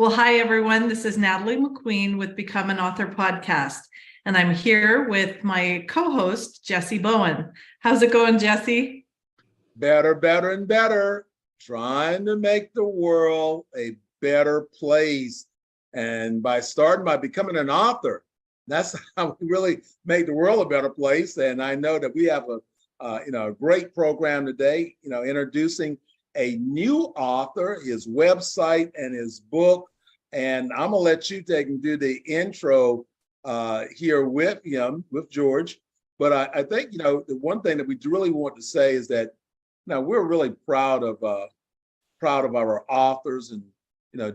Well, hi, everyone. This is Natalie McQueen with Become an Author podcast, and I'm here with my co-host, Jessie Bowen. How's it going, Jessie? Better, better, and better. Trying to make the world a better place. And by becoming an author, that's how we really make the world a better place. And I know that we have a great program today, introducing a new author, his website and his book. And I'm gonna let you take and do the intro here with him, with George. But I think, the one thing that we really want to say is that, we're really proud of our authors. And,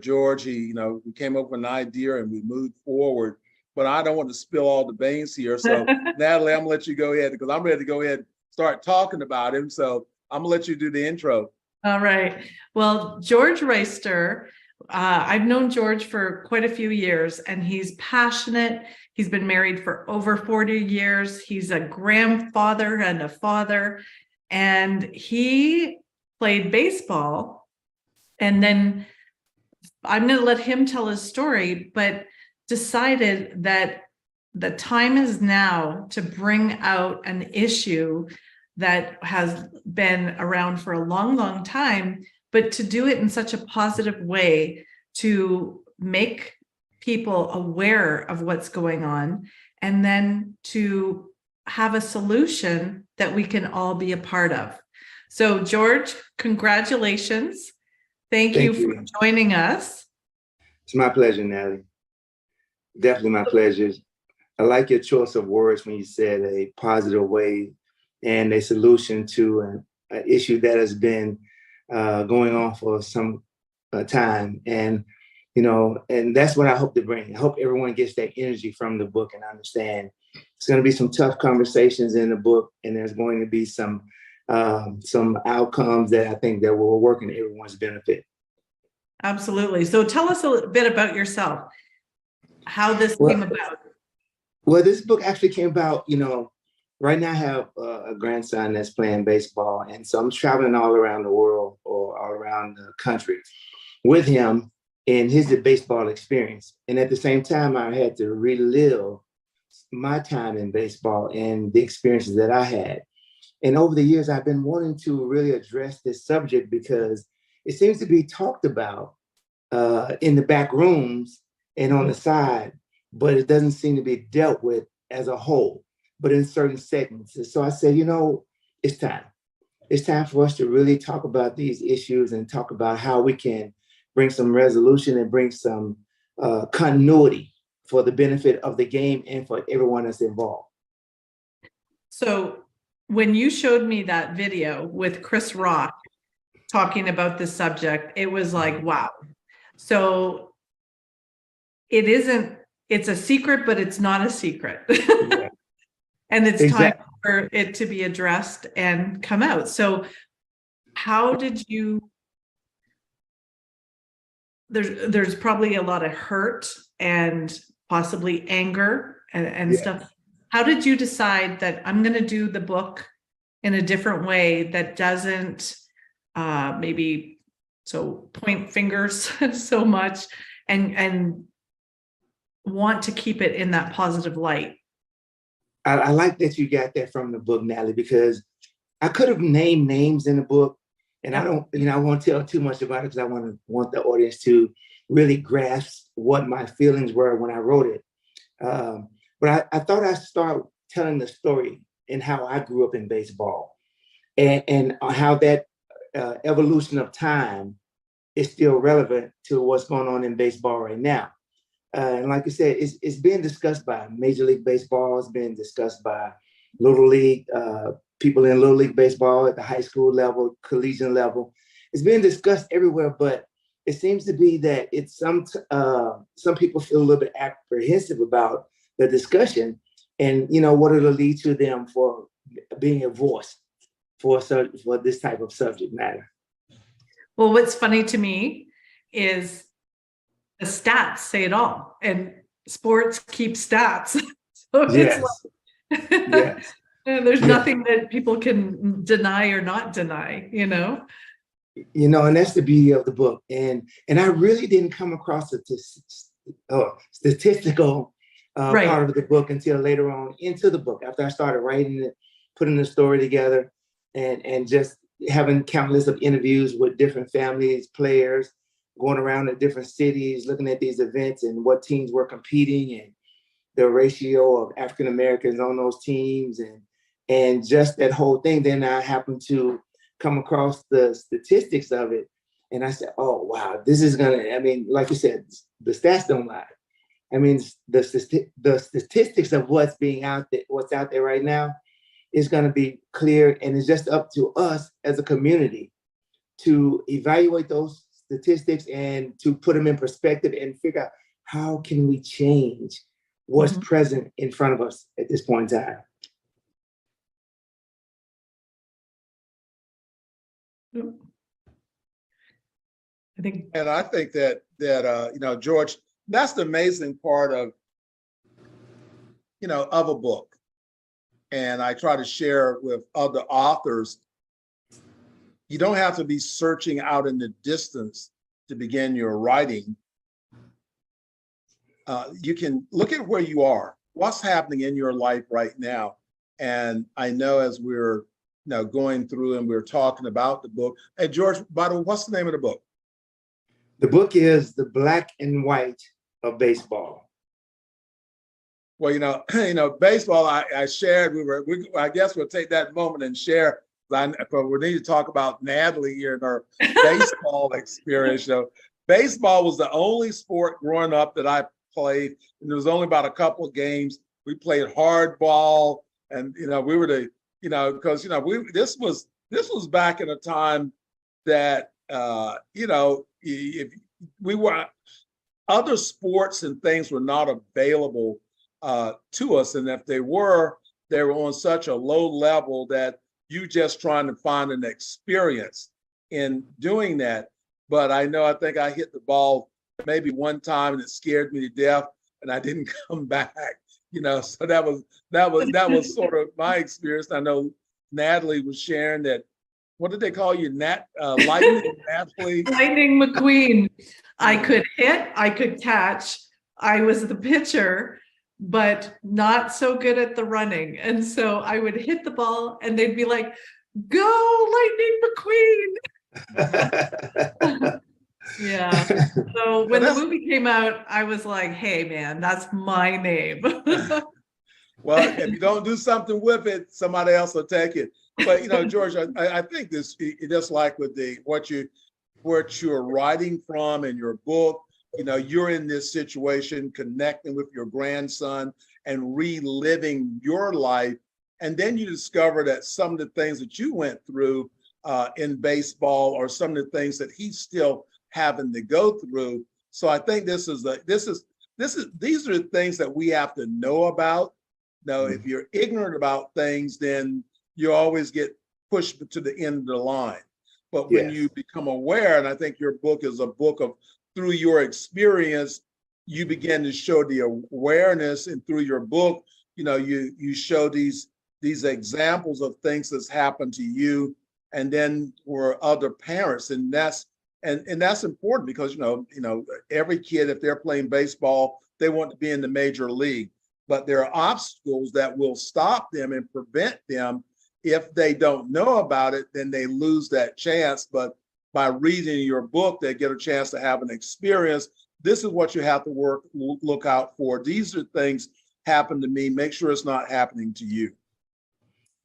George, we came up with an idea and we moved forward. But I don't want to spill all the beans here. So Natalie, I'm gonna let you go ahead because I'm ready to go ahead and start talking about him. So I'm gonna let you do the intro. All right. Well, George Wrighster, I've known George for quite a few years, and he's passionate. He's been married for over 40 years. He's a grandfather and a father, and he played baseball. And then I'm going to let him tell his story, but decided that the time is now to bring out an issue that has been around for a long, long time, but to do it in such a positive way to make people aware of what's going on, and then to have a solution that we can all be a part of. So, George, congratulations. Thank you for joining us. It's my pleasure, Natalie. Definitely my pleasure. I like your choice of words when you said a positive way and a solution to an issue that has been going on for some time. And, and that's what I hope to bring. I hope everyone gets that energy from the book and understand it's going to be some tough conversations in the book, and there's going to be some outcomes that I think that will work in everyone's benefit. Absolutely. So tell us a little bit about yourself, how this came about. Well, this book actually came about, right now I have a grandson that's playing baseball. And so I'm traveling all around the world or all around the country with him and his baseball experience. And at the same time, I had to relive my time in baseball and the experiences that I had. And over the years, I've been wanting to really address this subject because it seems to be talked about in the back rooms and on the side, but it doesn't seem to be dealt with as a whole, but in certain segments. And so I said, it's time. It's time for us to really talk about these issues and talk about how we can bring some resolution and bring some continuity for the benefit of the game and for everyone that's involved. So when you showed me that video with Chris Rock talking about this subject, it was like, wow. So it's a secret, but it's not a secret. Yeah. And it's time for it to be addressed and come out. So how did you, there's probably a lot of hurt and possibly anger and stuff. How did you decide that I'm going to do the book in a different way that doesn't maybe point fingers so much and want to keep it in that positive light? I like that you got that from the book, Natalie, because I could have named names in the book, and I don't, I won't tell too much about it because I want the audience to really grasp what my feelings were when I wrote it. But I thought I'd start telling the story and how I grew up in baseball and how that evolution of time is still relevant to what's going on in baseball right now. And like I said, it's being discussed by Major League Baseball. It's being discussed by Little League, people in Little League Baseball at the high school level, collegiate level. It's being discussed everywhere, but it seems to be that it's some people feel a little bit apprehensive about the discussion and, what it'll lead to them for being a voice for this type of subject matter. Well, what's funny to me is the stats say it all, and sports keep stats. So yes. It's like, yes. There's nothing that people can deny or not deny, You know, and that's the beauty of the book. And I really didn't come across the statistical Right. part of the book until later on into the book, after I started writing it, putting the story together, and just having countless of interviews with different families, players, going around to different cities, looking at these events and what teams were competing and the ratio of African Americans on those teams, and just that whole thing. Then I happened to come across the statistics of it, and I said, "Oh wow, this is gonna." I mean, like you said, the stats don't lie. I mean, the statistics of what's being out there, what's out there right now, is going to be clear, and it's just up to us as a community to evaluate those statistics and to put them in perspective and figure out how can we change what's present in front of us at this point in time. I think, And I think that you know, George, that's the amazing part of, you know, of a book. And I try to share with other authors. You don't have to be searching out in the distance to begin your writing. You can look at where you are, what's happening in your life right now. And I know as we're, you know, going through and we're talking about the book. Hey, George, by the way, what's the name of the book? The book is The Black and White of Baseball. Well, you know, baseball. I shared. I guess we'll take that moment and share. But we need to talk about Natalie here and her baseball experience. So, baseball was the only sport growing up that I played, and there was only about a couple of games. We played hardball, and you know, we were the, you know, because you know, this was back in a time that you know, if we were, other sports and things were not available to us, and if they were on such a low level that you just trying to find an experience in doing that. But I know, I think I hit the ball maybe one time and it scared me to death, and I didn't come back. You know, so that was sort of my experience. I know Natalie was sharing that. What did they call you, Lightning Natalie? Lightning McQueen. I could hit, I could catch. I was the pitcher, but not so good at the running. And so I would hit the ball and they'd be like, "Go Lightning McQueen." Yeah. So when the movie came out, I was like, "Hey man, that's my name." Well, if you don't do something with it, somebody else will take it. But you know, George, I think this, just like with what you're writing from in your book, you know, you're in this situation, connecting with your grandson and reliving your life, and then you discover that some of the things that you went through in baseball, or some of the things that he's still having to go through. So I think these are the things that we have to know about. Now, if you're ignorant about things, then you always get pushed to the end of the line. But when you become aware, and I think your book is a book of, through your experience, you begin to show the awareness, and through your book, you know, you show these examples of things that's happened to you, and then for other parents, and that's important, because you know every kid, if they're playing baseball, they want to be in the major league. But there are obstacles that will stop them and prevent them. If they don't know about it, then they lose that chance. But by reading your book, they get a chance to have an experience. This is what you have to look out for. These are things happen to me. Make sure it's not happening to you.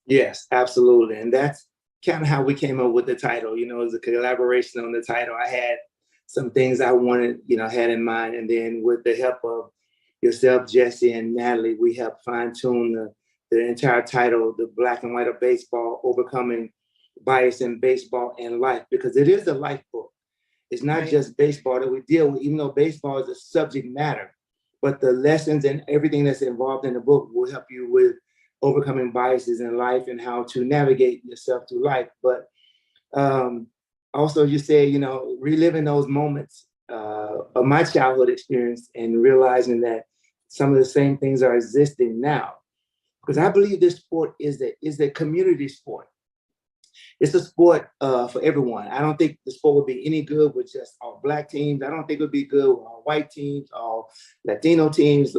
Yes, absolutely. And that's kind of how we came up with the title. You know, it was a collaboration on the title. I had some things I wanted, you know, had in mind. And then with the help of yourself, Jessie, and Natalie, we helped fine-tune the entire title, The Black and White of Baseball, Overcoming Bias in Baseball and Life, because it is a life book. It's not just baseball that we deal with, even though baseball is a subject matter, but the lessons and everything that's involved in the book will help you with overcoming biases in life and how to navigate yourself through life. But also, you say, you know, reliving those moments of my childhood experience and realizing that some of the same things are existing now. Because I believe this sport is a community sport. it's a sport for everyone. I don't think the sport would be any good with just all Black teams. I don't think it would be good with all white teams, all Latino teams,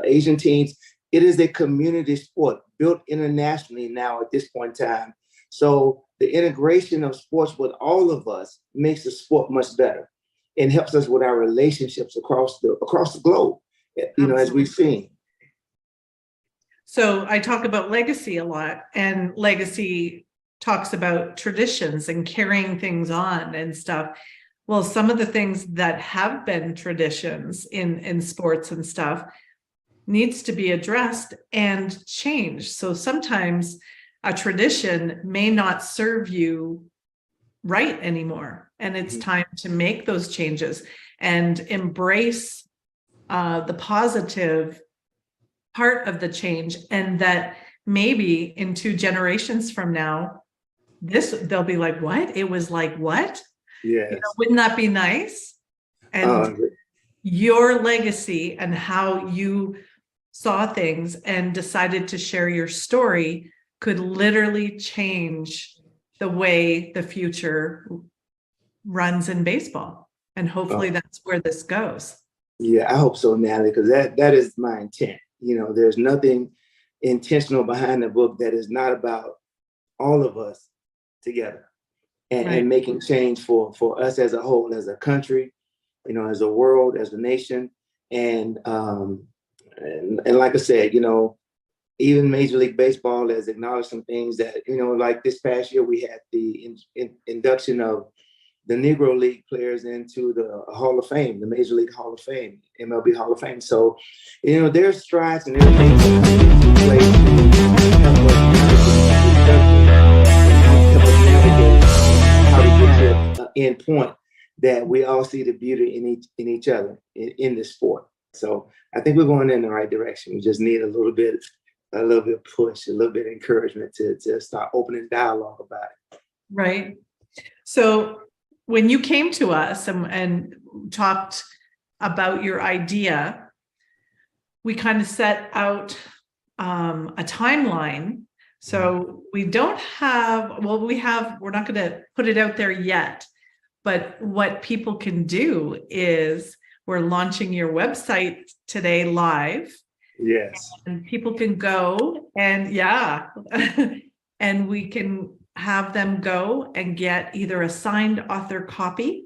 Asian teams. It is a community sport built internationally now at this point in time. So the integration of sports with all of us makes the sport much better and helps us with our relationships across the globe, as we've seen. So I talk about legacy a lot, and legacy talks about traditions and carrying things on and stuff. Well, some of the things that have been traditions in sports and stuff needs to be addressed and changed. So sometimes a tradition may not serve you right anymore, and it's time to make those changes and embrace the positive part of the change, and that maybe in 2 generations from now, they'll be like, what? It was like, what? Yes. Wouldn't that be nice? And your legacy and how you saw things and decided to share your story could literally change the way the future runs in baseball. And hopefully that's where this goes. Yeah, I hope so, Natalie, because that is my intent. There's nothing intentional behind the book that is not about all of us together and making change for us as a whole, as a country, as a world, as a nation. And like I said, even Major League Baseball has acknowledged some things that, like this past year, we had the induction of the Negro League players into the Hall of Fame, the Major League Hall of Fame, MLB Hall of Fame. So, there's strides and there's things in place to help us navigate how to get to an end point that we all see the beauty in each other in this sport. So I think we're going in the right direction. We just need a little bit of push, a little bit of encouragement to start opening dialogue about it. Right. So when you came to us and talked about your idea, we kind of set out a timeline. So we don't have, we're not going to put it out there yet, but what people can do is we're launching your website today live. Yes. And people can go and and we can have them go and get either a signed author copy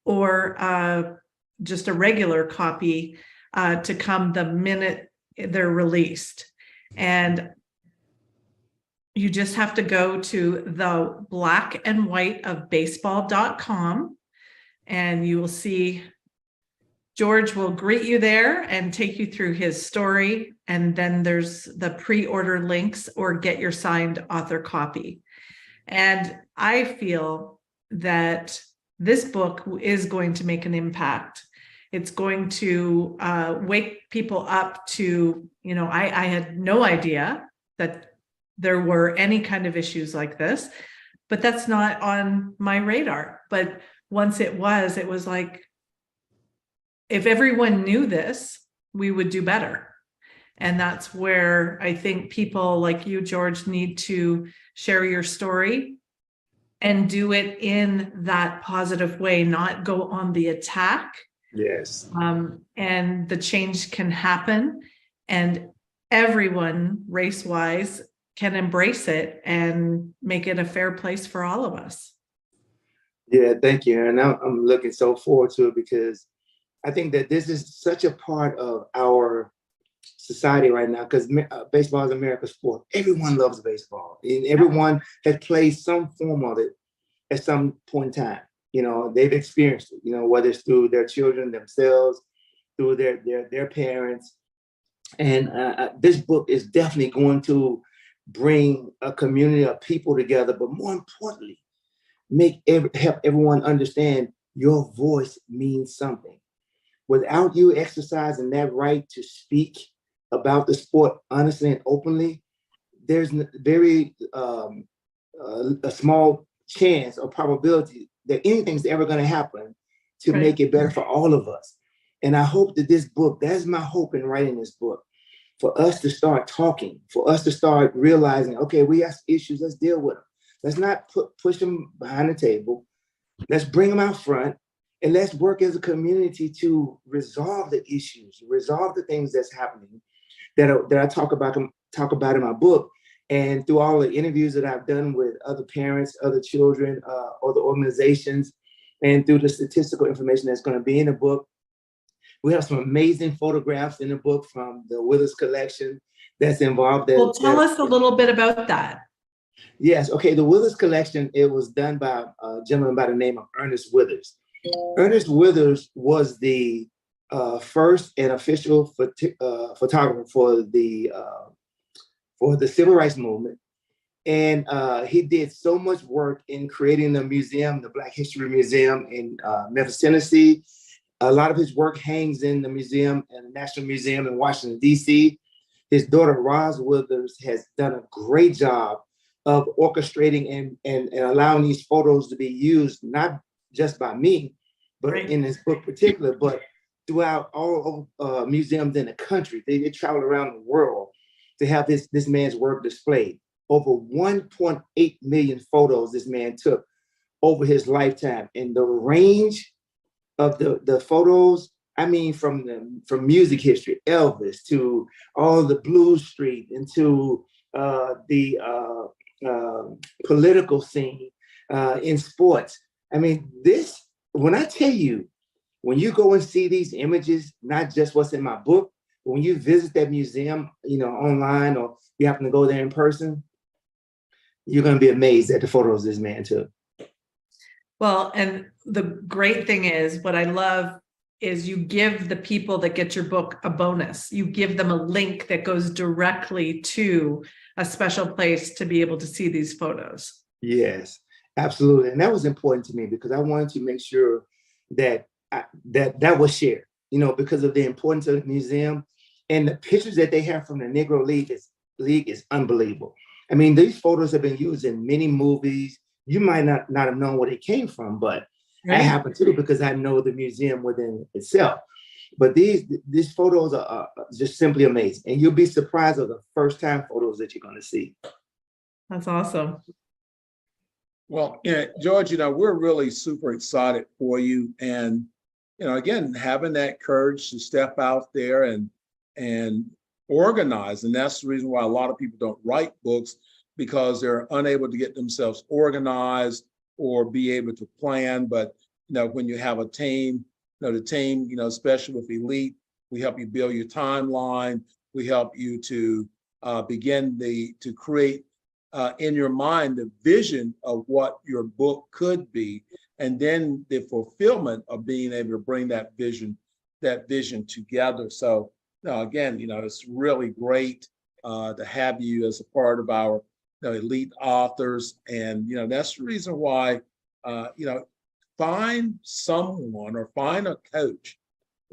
or just a regular copy to come the minute they're released. And you just have to go to the blackandwhiteofbaseball.com and you will see George will greet you there and take you through his story. And then there's the pre-order links or get your signed author copy. And I feel that this book is going to make an impact. It's going to wake people up to, I had no idea that there were any kind of issues like this, but that's not on my radar. But once it was like, if everyone knew this, we would do better. And that's where I think people like you, George, need to share your story and do it in that positive way, not go on the attack. Yes. And the change can happen and everyone race-wise can embrace it and make it a fair place for all of us. Yeah, thank you. And I'm looking so forward to it because I think that this is such a part of our society right now because baseball is America's sport. Everyone loves baseball and everyone has played some form of it at some point in time. They've experienced it, whether it's through their children themselves, through their parents. And this book is definitely going to bring a community of people together, but more importantly, help everyone understand your voice means something. Without you exercising that right to speak about the sport honestly and openly, there's very a small chance or probability that anything's ever going to happen to make it better for all of us. And I hope that this book, that's my hope in writing this book, for us to start talking, for us to start realizing, okay, we have issues, let's deal with them. Let's not push them behind the table. Let's bring them out front, and let's work as a community to resolve the issues, resolve the things that's happening that I talk about in my book. And through all the interviews that I've done with other parents, other children, other organizations, and through the statistical information that's going to be in the book, we have some amazing photographs in the book from the Withers collection that's involved. Well, tell us a little bit about that. Yes. Okay. The Withers collection, it was done by a gentleman by the name of Ernest Withers. Ernest Withers was the first and official photographer for the Civil Rights Movement. And he did so much work in creating the museum, the Black History Museum in Memphis, Tennessee. A lot of his work hangs in the museum and the National Museum in Washington, D.C. His daughter, Roz Withers, has done a great job of orchestrating and allowing these photos to be used, not just by me, but in this book particular, but throughout all museums in the country. They travel around the world to have this man's work displayed. Over 1.8 million photos this man took over his lifetime. And the range of the photos, I mean, from music history, Elvis, to all the Blues Street, and to the political scene in sports. I mean, when I tell you, when you go and see these images, not just what's in my book, but when you visit that museum, online, or you happen to go there in person, you're going to be amazed at the photos this man took. Well, and the great thing is, what I love is you give the people that get your book a bonus. You give them a link that goes directly to a special place to be able to see these photos. Yes, absolutely. And that was important to me because I wanted to make sure that that was shared, because of the importance of the museum, and the pictures that they have from the Negro League is unbelievable. I mean, these photos have been used in many movies. You might not have known where they came from, but I happen to, because I know the museum within itself. But these photos are just simply amazing. And you'll be surprised of the first time photos that you're going to see. That's awesome. Well, George, we're really super excited for you. And, again, having that courage to step out there and organize. And that's the reason why a lot of people don't write books, because they're unable to get themselves organized or be able to plan. But, when you have a team, the team, especially with Elite, we help you build your timeline. We help you to begin to create in your mind the vision of what your book could be, and then the fulfillment of being able to bring that vision together. So again, it's really great to have you as a part of our elite authors. And that's the reason why find someone or find a coach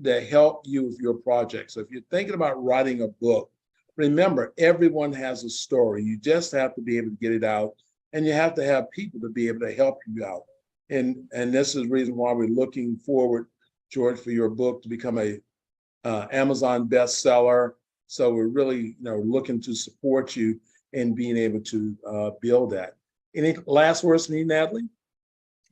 to help you with your project. So if you're thinking about writing a book, remember, everyone has a story. You just have to be able to get it out, and you have to have people to be able to help you out. And this is the reason why we're looking forward, George, for your book to become a Amazon bestseller. So we're really, looking to support you in being able to build that. Any last words from you, Natalie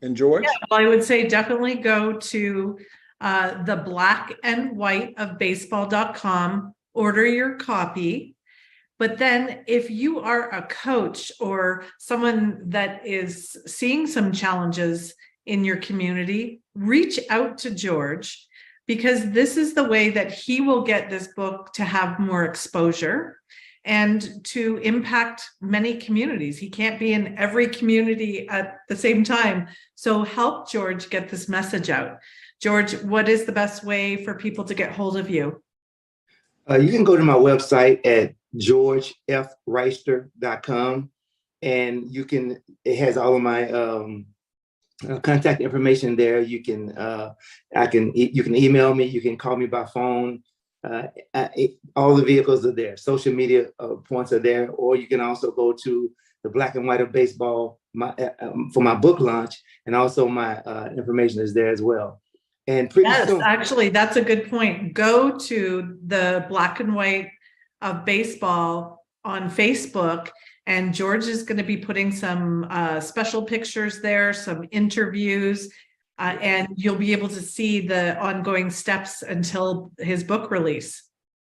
and George? Yeah, well, I would say definitely go to the black and white of baseball.com, order your copy. But then if you are a coach or someone that is seeing some challenges in your community, reach out to George, because this is the way that he will get this book to have more exposure and to impact many communities. He can't be in every community at the same time. So help George get this message out. George, what is the best way for people to get hold of you? You can go to my website at georgefwrighster.com, and it has all of my contact information there. You can email me, you can call me by phone. All the vehicles are there. Social media points are there, or you can also go to the Black and White of Baseball for my book launch, and also my information is there as well. And soon, actually, that's a good point. Go to the Black and White of Baseball on Facebook And George is going to be putting some special pictures there, some interviews, and you'll be able to see the ongoing steps until his book release.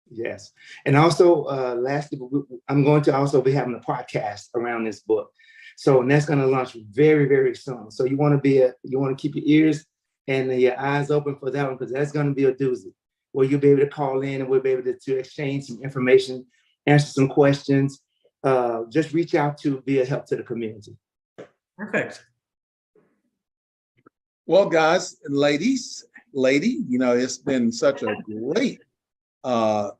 Yes. And also, lastly, I'm going to also be having a podcast around this book. So, and that's going to launch very, very soon. So you want to keep your ears and your eyes open for that one, because that's going to be a doozy, where you'll be able to call in and we'll be able to exchange some information, answer some questions, just reach out to be a help to the community. Perfect. Well, guys and ladies, it's been such a great, podcast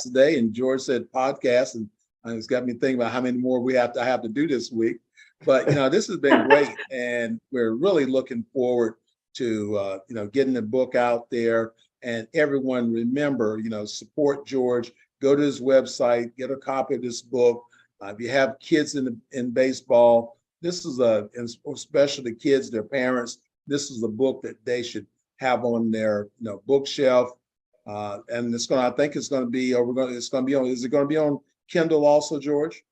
today. And George said podcast, and it's got me thinking about how many more I have to do this week. But, this has been great. And we're really looking forward to, getting the book out there. And everyone, remember, support George. Go to his website, get a copy of this book. If you have kids in baseball, this is especially the kids, their parents, this is a book that they should have on their bookshelf. And I think it's going to be is it going to be on Kindle also, George?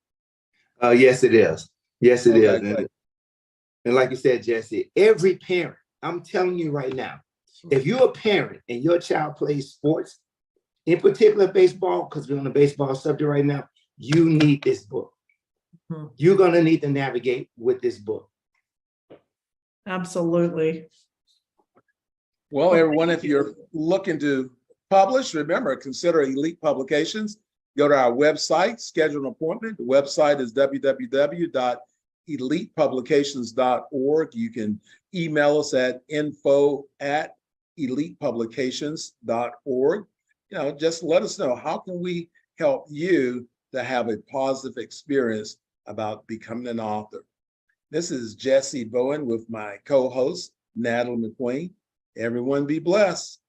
Yes, it is. Yes, it is. Great. And like you said, Jesse, every parent, I'm telling you right now, if you're a parent and your child plays sports, in particular baseball, because we're on the baseball subject right now, you need this book. You're going to need to navigate with this book. Absolutely. Well, everyone, if you're looking to publish, remember, consider Elite Publications. Go to our website, schedule an appointment. The website is www.elitepublications.org. You can email us at info@elitepublications.org. Just let us know, how can we help you to have a positive experience about becoming an author. This is Jessie Bowen with my co-host, Natalie McQueen. Everyone be blessed.